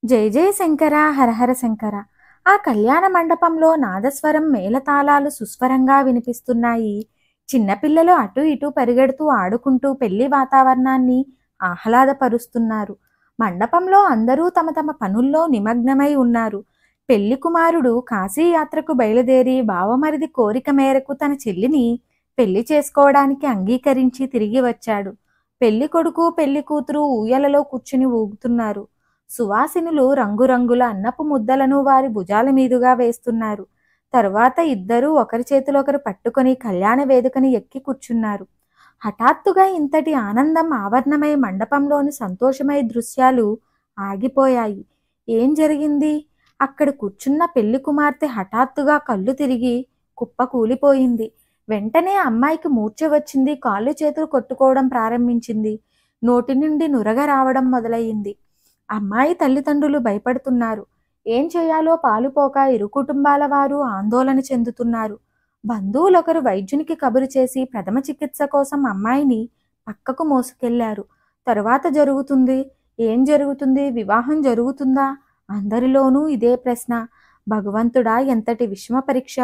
జై జై శంకర హరహర శంకర. ఆ కళ్యాణ మండపంలో నాదస్వరం మేళతాళాలు సుస్వరంగా వినిపిస్తున్నాయి. చిన్నపిల్లలు అటు ఇటు పరిగెడుతూ ఆడుకుంటూ పెళ్లి వాతావరణాన్ని ఆహ్లాదపరుస్తున్నారు. మండపంలో అందరూ తమ తమ పనుల్లో నిమగ్నమై ఉన్నారు. పెళ్లి కుమారుడు కాశీయాత్రకు బయలుదేరి బావమరిది కోరిక మేరకు తన చెల్లిని పెళ్లి చేసుకోవడానికి అంగీకరించి తిరిగి వచ్చాడు. పెళ్లి కొడుకు పెళ్లి కూతురు ఊయలలో కూర్చుని ఊగుతున్నారు. సువాసినులు రంగురంగుల అన్నపు ముద్దలను వారి భుజాల మీదుగా వేస్తున్నారు. తరువాత ఇద్దరూ ఒకరి చేతిలో ఒకరు పట్టుకొని కళ్యాణ వేదికని ఎక్కి కూర్చున్నారు. హఠాత్తుగా ఇంతటి ఆనందం ఆవరణమై మండపంలోని సంతోషమయ దృశ్యాలు ఆగిపోయాయి. ఏం జరిగింది? అక్కడ కూర్చున్న పెళ్లి కుమార్తె హఠాత్తుగా కళ్ళు తిరిగి కుప్ప కూలిపోయింది. వెంటనే అమ్మాయికి మూర్ఛ వచ్చింది. కాళ్ళు చేతులు కొట్టుకోవడం ప్రారంభించింది. నోటి నుండి నురగ రావడం మొదలయ్యింది. అమ్మాయి తల్లిదండ్రులు భయపడుతున్నారు. ఏం చేయాలో పాలుపోక ఇరు కుటుంబాల వారు ఆందోళన చెందుతున్నారు. బంధువులొకరు వైద్యునికి కబురు చేసి ప్రథమ చికిత్స కోసం అమ్మాయిని పక్కకు మోసుకెళ్లారు. తరువాత జరుగుతుంది? ఏం జరుగుతుంది? వివాహం జరుగుతుందా? అందరిలోనూ ఇదే ప్రశ్న. భగవంతుడా, ఎంతటి విషమ పరీక్ష!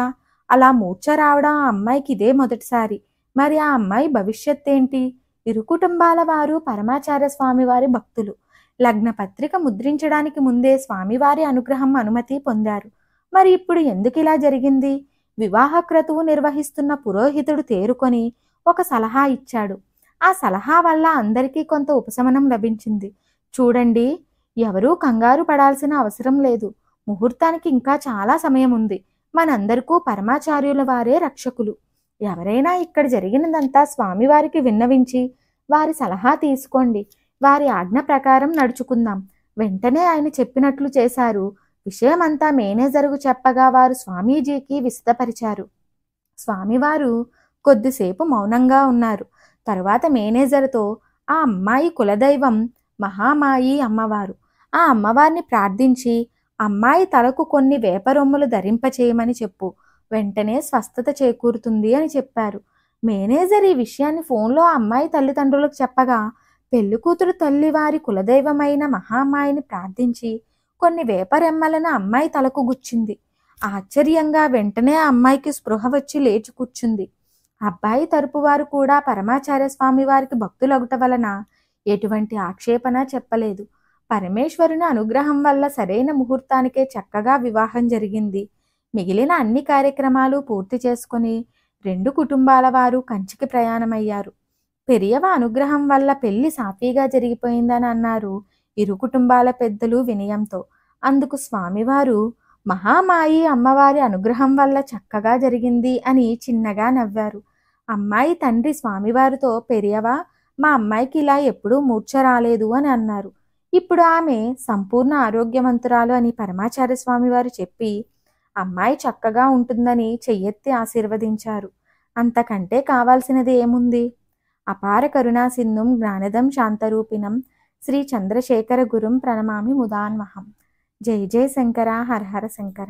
అలా మూర్ఛ రావడం ఆ అమ్మాయికి ఇదే మొదటిసారి. మరి ఆ అమ్మాయి భవిష్యత్తేంటి? ఇరు కుటుంబాల వారు పరమాచార్య స్వామి వారి భక్తులు. లగ్న పత్రిక ముద్రించడానికి ముందే స్వామివారి అనుగ్రహం అనుమతి పొందారు. మరి ఇప్పుడు ఎందుకు ఇలా జరిగింది? వివాహ క్రతువు నిర్వహిస్తున్న పురోహితుడు తేరుకొని ఒక సలహా ఇచ్చాడు. ఆ సలహా వల్ల అందరికీ కొంత ఉపశమనం లభించింది. చూడండి, ఎవరూ కంగారు పడాల్సిన అవసరం లేదు. ముహూర్తానికి ఇంకా చాలా సమయం ఉంది. మనందరికీ పరమాచార్యుల వారే రక్షకులు. ఎవరైనా ఇక్కడ జరిగినదంతా స్వామివారికి విన్నవించి వారి సలహా తీసుకోండి. వారి ఆజ్ఞ ప్రకారం నడుచుకుందాం. వెంటనే ఆయన చెప్పినట్లు చేశారు. విషయమంతా మేనేజరుకు చెప్పగా వారు స్వామీజీకి విశదపరిచారు. స్వామివారు కొద్దిసేపు మౌనంగా ఉన్నారు. తరువాత మేనేజర్తో, ఆ అమ్మాయి కులదైవం మహామాయి అమ్మవారు. ఆ అమ్మవారిని ప్రార్థించి అమ్మాయి తలకు కొన్ని వేపరొమ్ములు ధరింపచేయమని చెప్పు. వెంటనే స్వస్థత చేకూరుతుంది అని చెప్పారు. మేనేజర్ ఈ విషయాన్ని ఫోన్లో అమ్మాయి తల్లిదండ్రులకు చెప్పగా పెళ్లి కూతురు తల్లి వారి కులదైవమైన మహామాయిని ప్రార్థించి కొన్ని వేపరెమ్మలను అమ్మాయి తలకు గుచ్చింది. ఆశ్చర్యంగా వెంటనే ఆ అమ్మాయికి స్పృహ వచ్చి లేచి కూర్చుంది. అబ్బాయి తరపు వారు కూడా పరమాచార్య స్వామి వారికి భక్తులగుట వలన ఎటువంటి ఆక్షేపణ చెప్పలేదు. పరమేశ్వరుని అనుగ్రహం వల్ల సరైన ముహూర్తానికే చక్కగా వివాహం జరిగింది. మిగిలిన అన్ని కార్యక్రమాలు పూర్తి చేసుకుని రెండు కుటుంబాల వారు కంచికి ప్రయాణమయ్యారు. పెరియవ అనుగ్రహం వల్ల పెళ్లి సాఫీగా జరిగిపోయిందని అన్నారు ఇరు కుటుంబాల పెద్దలు వినయంతో. అందుకు స్వామివారు, మహామాయి అమ్మవారి అనుగ్రహం వల్ల చక్కగా జరిగింది అని చిన్నగా నవ్వారు. అమ్మాయి తండ్రి స్వామివారితో, పెరియవ, మా అమ్మాయికి ఇలా ఎప్పుడూ మూర్ఛ రాలేదు అని అన్నారు. ఇప్పుడు ఆమె సంపూర్ణ ఆరోగ్యవంతురాలు అని పరమాచార్య స్వామివారు చెప్పి అమ్మాయి చక్కగా ఉంటుందని చెయ్యెత్తి ఆశీర్వదించారు. అంతకంటే కావాల్సినది ఏముంది? అపార కరుణా సింధుం జ్ఞానదం శాంతరూపిణం శ్రీ చంద్రశేఖర గురుం ప్రణమామి ముదాన్వహం. జై జై శంకర హరహర శంకర.